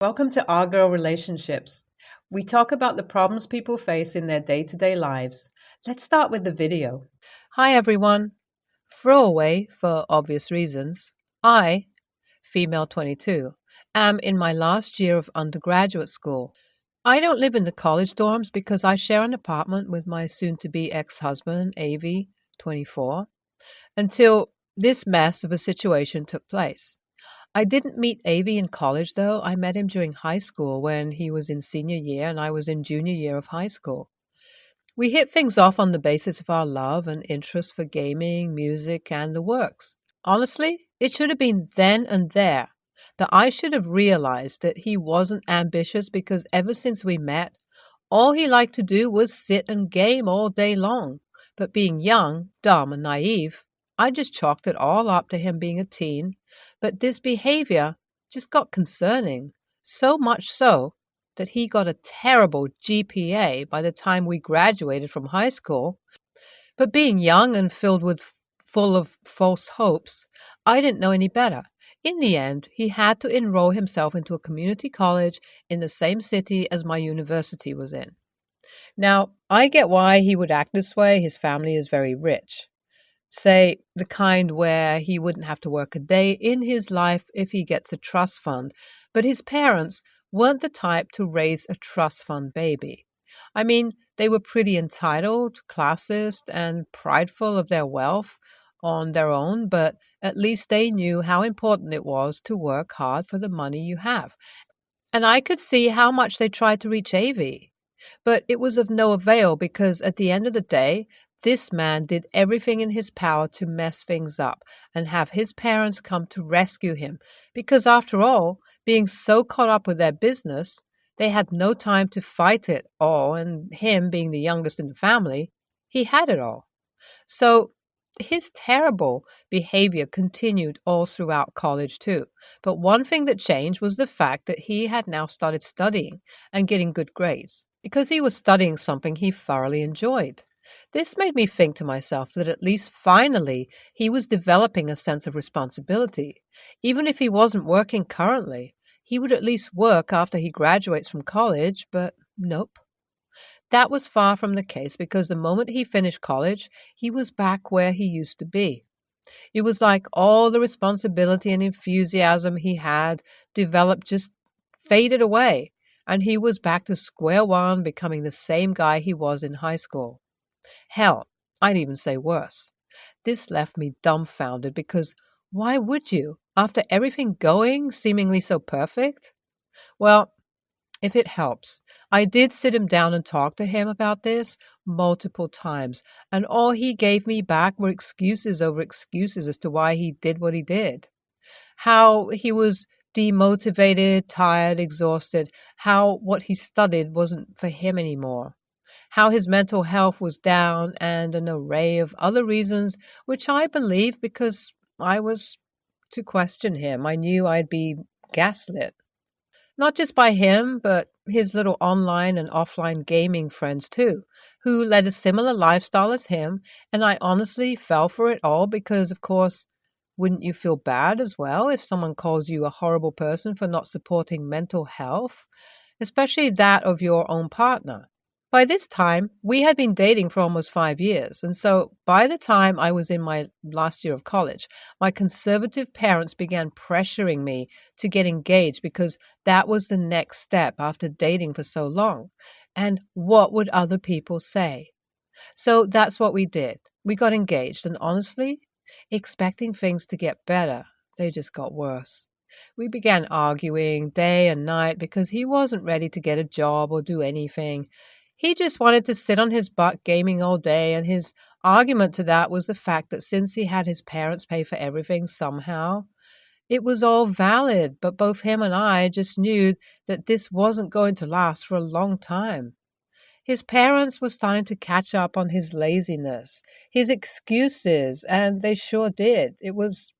Welcome to Our Girl Relationships. We talk about the problems people face in their day to day lives. Let's start with the video. Hi everyone. Throwaway for obvious reasons. I, female 22, am in my last year of undergraduate school. I don't live in the college dorms because I share an apartment with my soon to be ex husband, Avi, 24, until this mess of a situation took place. I didn't meet Avi in college though. I met him during high school when he was in senior year and I was in junior year of high school. We hit things off on the basis of our love and interest for gaming, music, and the works. Honestly, it should have been then and there that I should have realized that he wasn't ambitious because ever since we met, all he liked to do was sit and game all day long. But being young, dumb, and naive, I just chalked it all up to him being a teen. But this behavior just got concerning, so much so that he got a terrible GPA by the time we graduated from high school. But being young and full of false hopes, I didn't know any better. In the end, he had to enroll himself into a community college in the same city as my university was in. Now, I get why he would act this way. His family is very rich. Say, the kind where he wouldn't have to work a day in his life if he gets a trust fund. But his parents weren't the type to raise a trust fund baby. I mean, they were pretty entitled, classist, and prideful of their wealth on their own, but at least they knew how important it was to work hard for the money you have. And I could see how much they tried to reach Avi. But it was of no avail because at the end of the day, this man did everything in his power to mess things up and have his parents come to rescue him. Because after all, being so caught up with their business, they had no time to fight it all, and him being the youngest in the family, he had it all. So his terrible behavior continued all throughout college, too. But one thing that changed was the fact that he had now started studying and getting good grades because he was studying something he thoroughly enjoyed. This made me think to myself that at least finally he was developing a sense of responsibility. Even if he wasn't working currently, he would at least work after he graduates from college, but nope. That was far from the case because the moment he finished college, he was back where he used to be. It was like all the responsibility and enthusiasm he had developed just faded away, and he was back to square one, becoming the same guy he was in high school. Hell, I'd even say worse. This left me dumbfounded because why would you, after everything going seemingly so perfect? Well, if it helps, I did sit him down and talk to him about this multiple times, and all he gave me back were excuses over excuses as to why he did what he did. How he was demotivated, tired, exhausted, how what he studied wasn't for him anymore, how his mental health was down, and an array of other reasons, which I believe because I was to question him. I knew I'd be gaslit. Not just by him, but his little online and offline gaming friends too, who led a similar lifestyle as him, and I honestly fell for it all because, of course, wouldn't you feel bad as well if someone calls you a horrible person for not supporting mental health, especially that of your own partner? By this time, we had been dating for almost 5 years, and so by the time I was in my last year of college, my conservative parents began pressuring me to get engaged because that was the next step after dating for so long. And what would other people say? So that's what we did. We got engaged, and honestly, expecting things to get better, they just got worse. We began arguing day and night because he wasn't ready to get a job or do anything. He just wanted to sit on his butt gaming all day, and his argument to that was the fact that since he had his parents pay for everything somehow, it was all valid. But both him and I just knew that this wasn't going to last for a long time. His parents were starting to catch up on his laziness, his excuses, and they sure did. It was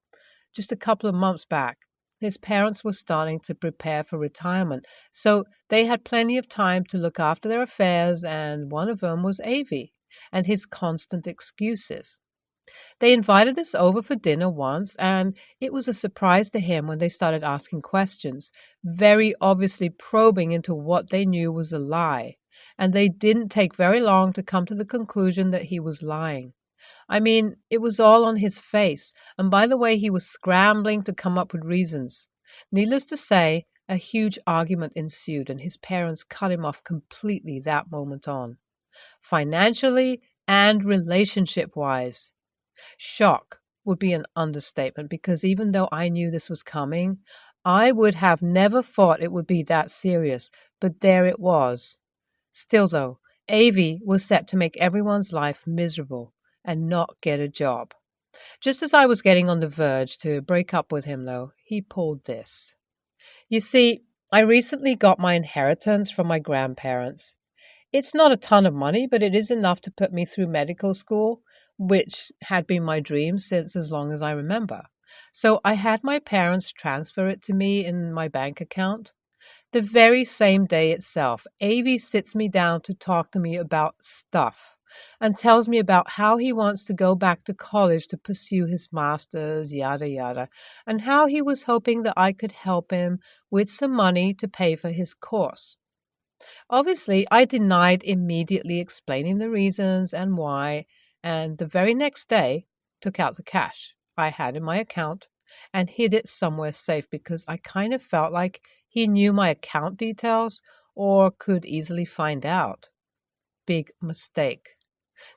just a couple of months back. His parents were starting to prepare for retirement, so they had plenty of time to look after their affairs, and one of them was Avi and his constant excuses. They invited us over for dinner once, and it was a surprise to him when they started asking questions, very obviously probing into what they knew was a lie. And they didn't take very long to come to the conclusion that he was lying. I mean, it was all on his face, and by the way he was scrambling to come up with reasons. Needless to say, a huge argument ensued, and his parents cut him off completely that moment on, financially and relationship wise. Shock would be an understatement because even though I knew this was coming, I would have never thought it would be that serious, but there it was. Still, though, Avi was set to make everyone's life miserable and not get a job. Just as I was getting on the verge to break up with him, though, he pulled this. You see, I recently got my inheritance from my grandparents. It's not a ton of money, but it is enough to put me through medical school, which had been my dream since as long as I remember. So I had my parents transfer it to me in my bank account. The very same day itself, Avi sits me down to talk to me about stuff and tells me about how he wants to go back to college to pursue his master's, yada yada, and how he was hoping that I could help him with some money to pay for his course. Obviously, I denied immediately explaining the reasons and why, and the very next day took out the cash I had in my account and hid it somewhere safe because I kind of felt like he knew my account details or could easily find out. Big mistake.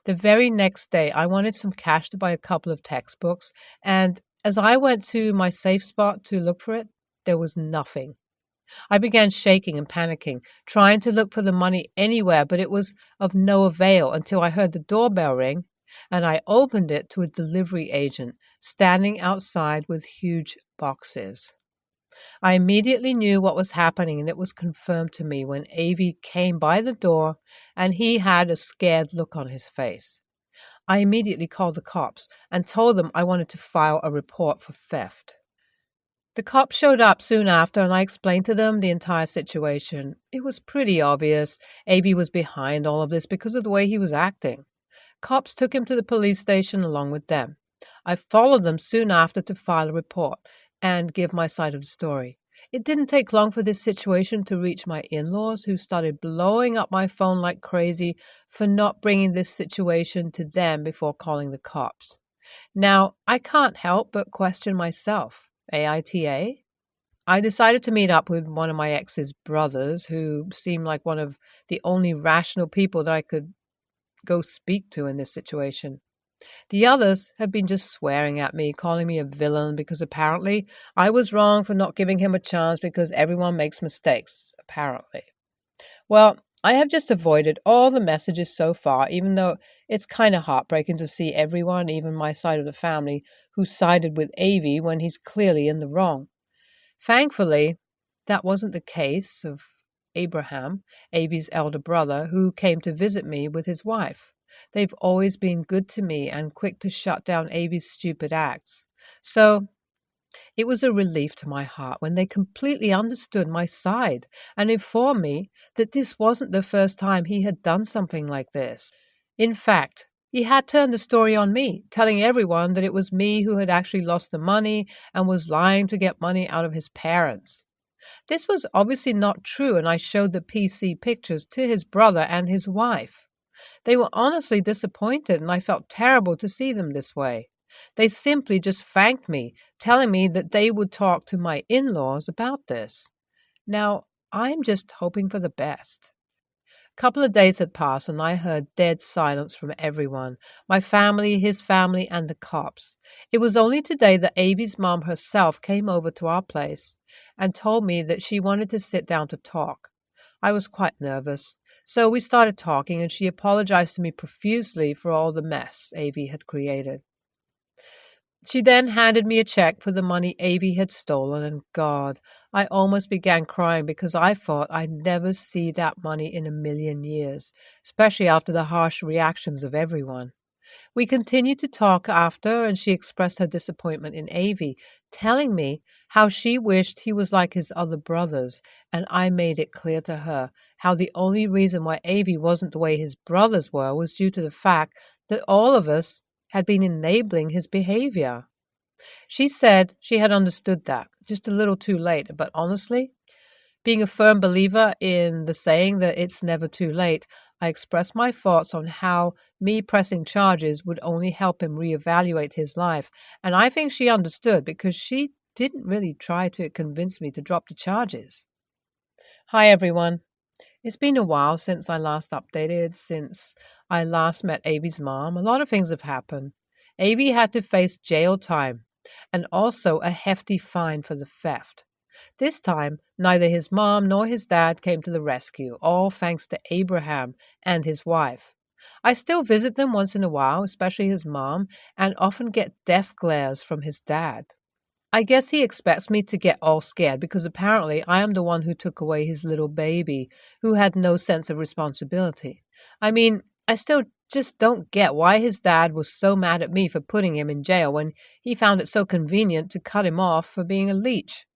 The very next day, I wanted some cash to buy a couple of textbooks, and as I went to my safe spot to look for it, there was nothing. I began shaking and panicking, trying to look for the money anywhere, but it was of no avail until I heard the doorbell ring, and I opened it to a delivery agent standing outside with huge boxes. I immediately knew what was happening, and it was confirmed to me when Avi came by the door and he had a scared look on his face. I immediately called the cops and told them I wanted to file a report for theft. The cops showed up soon after, and I explained to them the entire situation. It was pretty obvious Avi was behind all of this because of the way he was acting. Cops took him to the police station along with them. I followed them soon after to file a report and give my side of the story. It didn't take long for this situation to reach my in-laws, who started blowing up my phone like crazy for not bringing this situation to them before calling the cops. Now, I can't help but question myself. AITA? I decided to meet up with one of my ex's brothers, who seemed like one of the only rational people that I could go speak to in this situation. The others have been just swearing at me, calling me a villain because apparently I was wrong for not giving him a chance because everyone makes mistakes, apparently. Well, I have just avoided all the messages so far, even though it's kind of heartbreaking to see everyone, even my side of the family, who sided with Avi when he's clearly in the wrong. Thankfully, that wasn't the case of Abraham, Avi's elder brother, who came to visit me with his wife. They've always been good to me and quick to shut down Avi's stupid acts. So it was a relief to my heart when they completely understood my side and informed me that this wasn't the first time he had done something like this. In fact, he had turned the story on me, telling everyone that it was me who had actually lost the money and was lying to get money out of his parents. This was obviously not true, and I showed the PC pictures to his brother and his wife. They were honestly disappointed, and I felt terrible to see them this way. They simply just thanked me, telling me that they would talk to my in-laws about this. Now, I'm just hoping for the best. A couple of days had passed, and I heard dead silence from everyone, my family, his family, and the cops. It was only today that Avi's mom herself came over to our place and told me that she wanted to sit down to talk. I was quite nervous, so we started talking, and she apologized to me profusely for all the mess Avi had created. She then handed me a check for the money Avi had stolen, and God, I almost began crying because I thought I'd never see that money in a million years, especially after the harsh reactions of everyone. We continued to talk after, and she expressed her disappointment in Avi, telling me how she wished he was like his other brothers, and I made it clear to her how the only reason why Avi wasn't the way his brothers were was due to the fact that all of us had been enabling his behavior. She said she had understood that, just a little too late, but honestly, being a firm believer in the saying that it's never too late, I expressed my thoughts on how me pressing charges would only help him reevaluate his life, and I think she understood because she didn't really try to convince me to drop the charges. Hi, everyone. It's been a while since I last updated, since I last met Avi's mom. A lot of things have happened. Avi had to face jail time and also a hefty fine for the theft. This time, neither his mom nor his dad came to the rescue, all thanks to Abraham and his wife. I still visit them once in a while, especially his mom, and often get death glares from his dad. I guess he expects me to get all scared because apparently I am the one who took away his little baby, who had no sense of responsibility. I mean, I still just don't get why his dad was so mad at me for putting him in jail when he found it so convenient to cut him off for being a leech.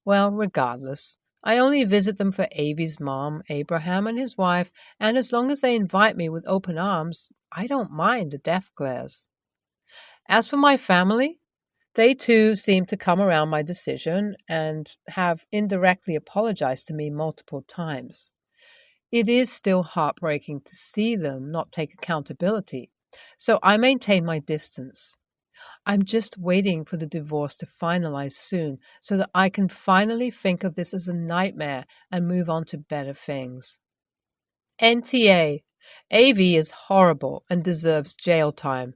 Well, regardless, I only visit them for Avi's mom, Abraham, and his wife, and as long as they invite me with open arms, I don't mind the death glares. As for my family, they too seem to come around my decision and have indirectly apologized to me multiple times. It is still heartbreaking to see them not take accountability, so I maintain my distance. I'm just waiting for the divorce to finalize soon so that I can finally think of this as a nightmare and move on to better things. NTA. AV is horrible and deserves jail time.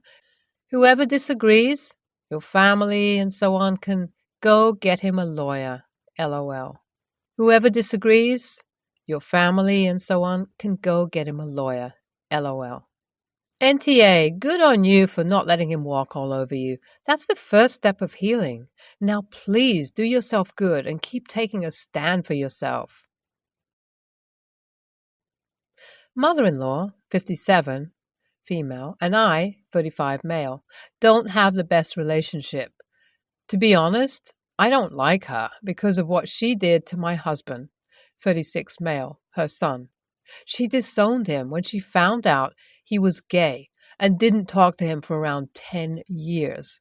Whoever disagrees, your family and so on, can go get him a lawyer. LOL. Whoever disagrees, your family and so on, can go get him a lawyer. LOL. NTA, good on you for not letting him walk all over you. That's the first step of healing. Now please do yourself good and keep taking a stand for yourself. Mother-in-law, 57, female, and I, 35, male, don't have the best relationship. To be honest, I don't like her because of what she did to my husband, 36, male, her son. She disowned him when she found out he was gay and didn't talk to him for around 10 years.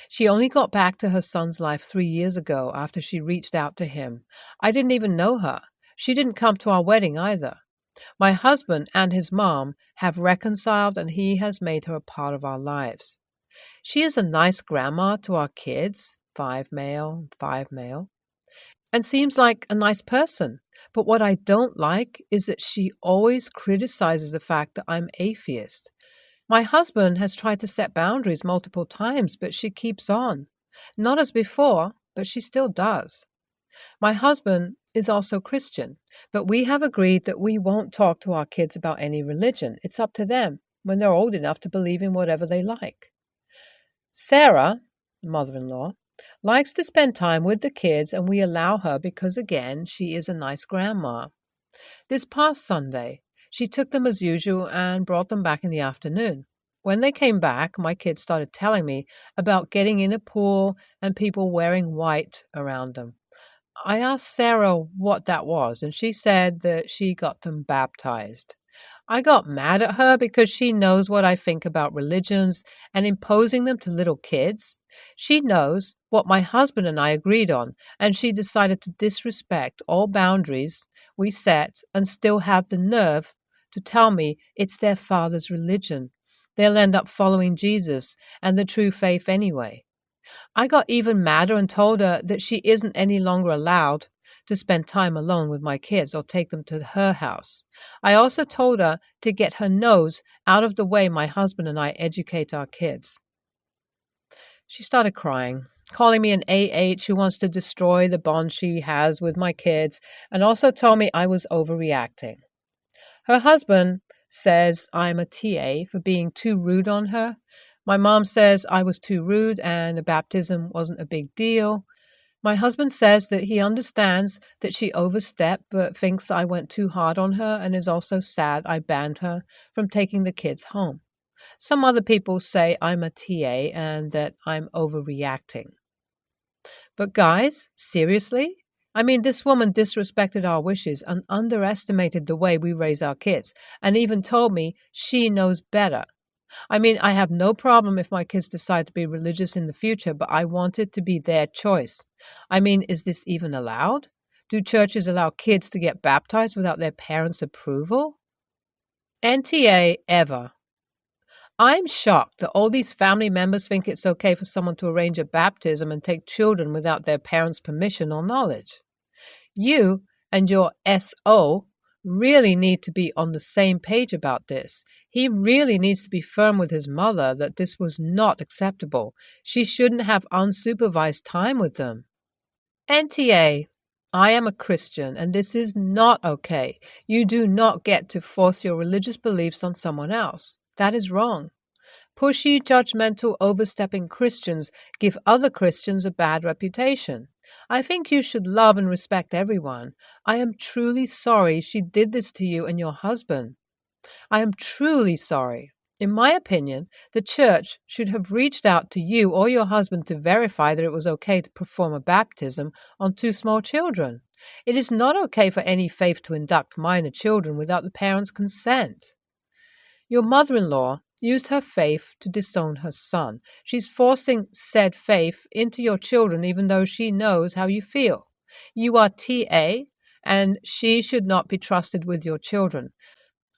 She only got back to her son's life 3 years ago after she reached out to him. I didn't even know her. She didn't come to our wedding either. My husband and his mom have reconciled and he has made her a part of our lives. She is a nice grandma to our kids, 5 male, 5 male, and seems like a nice person. But what I don't like is that she always criticizes the fact that I'm atheist. My husband has tried to set boundaries multiple times, but she keeps on. Not as before, but she still does. My husband is also Christian, but we have agreed that we won't talk to our kids about any religion. It's up to them when they're old enough to believe in whatever they like. Sarah, mother-in-law, likes to spend time with the kids, and we allow her because, again, she is a nice grandma. This past Sunday, she took them as usual and brought them back in the afternoon. When they came back, my kids started telling me about getting in a pool and people wearing white around them. I asked Sarah what that was, and she said that she got them baptized. I got mad at her because she knows what I think about religions and imposing them to little kids. She knows what my husband and I agreed on, and she decided to disrespect all boundaries we set and still have the nerve to tell me it's their father's religion. They'll end up following Jesus and the true faith anyway. I got even madder and told her that she isn't any longer allowed to spend time alone with my kids or take them to her house. I also told her to get her nose out of the way my husband and I educate our kids. She started crying, calling me an AH who wants to destroy the bond she has with my kids, and also told me I was overreacting. Her husband says I'm a TA for being too rude on her. My mom says I was too rude and the baptism wasn't a big deal. My husband says that he understands that she overstepped but thinks I went too hard on her and is also sad I banned her from taking the kids home. Some other people say I'm a TA and that I'm overreacting. But guys, seriously? I mean, this woman disrespected our wishes and underestimated the way we raise our kids and even told me she knows better. I mean, I have no problem if my kids decide to be religious in the future, but I want it to be their choice. I mean, is this even allowed? Do churches allow kids to get baptized without their parents' approval? NTA ever. I'm shocked that all these family members think it's okay for someone to arrange a baptism and take children without their parents' permission or knowledge. You and your SO really need to be on the same page about this. He really needs to be firm with his mother that this was not acceptable. She shouldn't have unsupervised time with them. NTA, I am a Christian and this is not okay. You do not get to force your religious beliefs on someone else. That is wrong. Pushy, judgmental, overstepping Christians give other Christians a bad reputation. I think you should love and respect everyone. I am truly sorry she did this to you and your husband. I am truly sorry. In my opinion, the church should have reached out to you or your husband to verify that it was okay to perform a baptism on two small children. It is not okay for any faith to induct minor children without the parents' consent. Your mother-in-law used her faith to disown her son. She's forcing said faith into your children even though she knows how you feel. You are TA, and she should not be trusted with your children.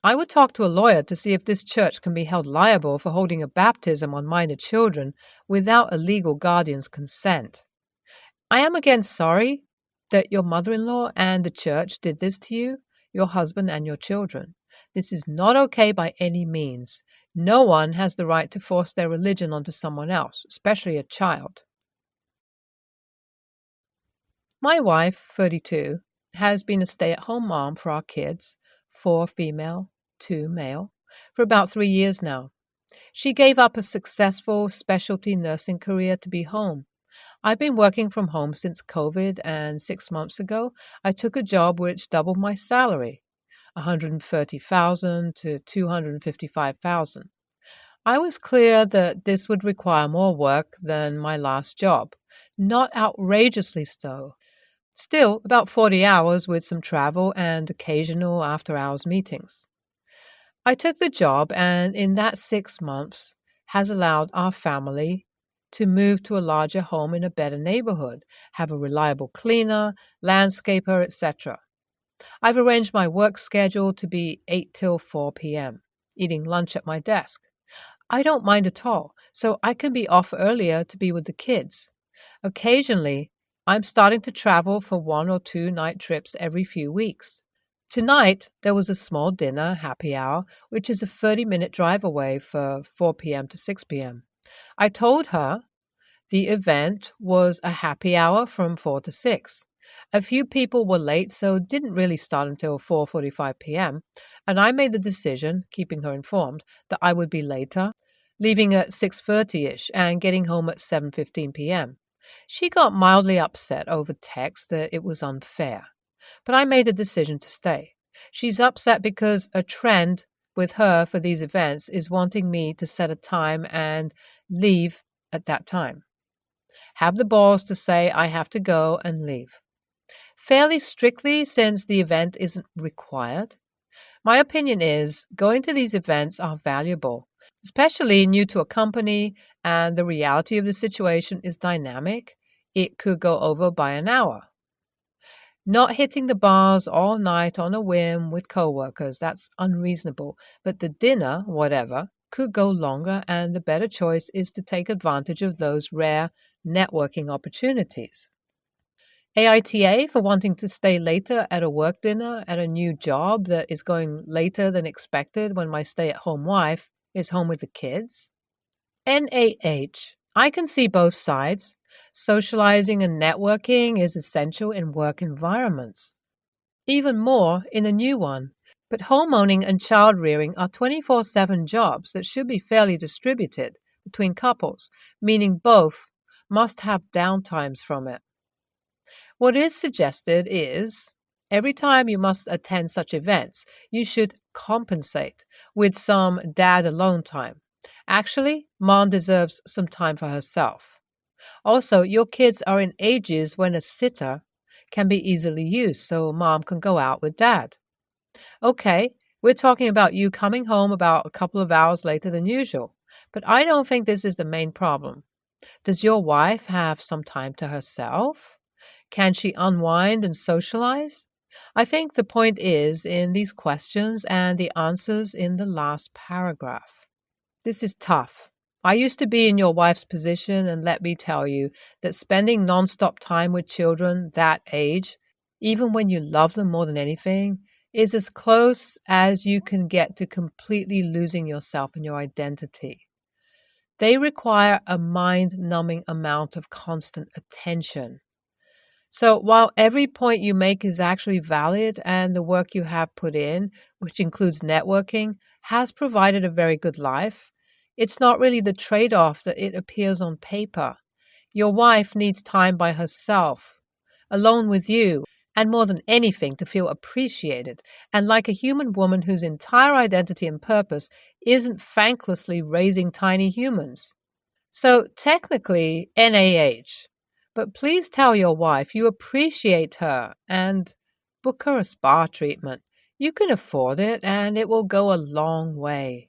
I would talk to a lawyer to see if this church can be held liable for holding a baptism on minor children without a legal guardian's consent. I am again sorry that your mother-in-law and the church did this to you, your husband, and your children. This is not okay by any means. No one has the right to force their religion onto someone else, especially a child. My wife, 32, has been a stay-at-home mom for our kids, 4 female, 2 male, for about 3 years now. She gave up a successful specialty nursing career to be home. I've been working from home since COVID, and 6 months ago, I took a job which doubled my salary, $130,000 to $255,000. I was clear that this would require more work than my last job, not outrageously so. Still, about 40 hours with some travel and occasional after-hours meetings. I took the job, and in that 6 months has allowed our family to move to a larger home in a better neighborhood, have a reliable cleaner, landscaper, etc. I've arranged my work schedule to be 8 till 4 p.m., eating lunch at my desk. I don't mind at all, so I can be off earlier to be with the kids. Occasionally, I'm starting to travel for 1 or 2 night trips every few weeks. Tonight, there was a small dinner, happy hour, which is a 30-minute drive away for 4 p.m. to 6 p.m. I told her the event was a happy hour from 4 to 6. A few people were late, so it didn't really start until 4:45 p.m., and I made the decision, keeping her informed, that I would be later, leaving at 6:30ish and getting home at 7:15 p.m. She got mildly upset over text that it was unfair, but I made the decision to stay. She's upset because a trend with her for these events is wanting me to set a time and leave at that time. Have the balls to say I have to go and leave. Fairly strictly, since the event isn't required. My opinion is going to these events are valuable, especially new to a company, and the reality of the situation is dynamic. It could go over by an hour. Not hitting the bars all night on a whim with coworkers, that's unreasonable. But the dinner, whatever, could go longer, and the better choice is to take advantage of those rare networking opportunities. AITA for wanting to stay later at a work dinner at a new job that is going later than expected when my stay-at-home wife is home with the kids. NAH. I can see both sides. Socializing and networking is essential in work environments. Even more in a new one. But homeowning and child rearing are 24/7 jobs that should be fairly distributed between couples, meaning both must have downtimes from it. What is suggested is every time you must attend such events, you should compensate with some dad alone time. Actually, mom deserves some time for herself. Also, your kids are in ages when a sitter can be easily used, so mom can go out with dad. Okay, we're talking about you coming home about a couple of hours later than usual. But I don't think this is the main problem. Does your wife have some time to herself? Can she unwind and socialize? I think the point is in these questions and the answers in the last paragraph. This is tough. I used to be in your wife's position, and let me tell you that spending nonstop time with children that age, even when you love them more than anything, is as close as you can get to completely losing yourself and your identity. They require a mind numbing amount of constant attention. So while every point you make is actually valid and the work you have put in, which includes networking, has provided a very good life, it's not really the trade off that it appears on paper. Your wife needs time by herself, alone with you, and more than anything to feel appreciated and like a human woman whose entire identity and purpose isn't thanklessly raising tiny humans. So technically, NAH. But please tell your wife you appreciate her and book her a spa treatment. You can afford it and it will go a long way.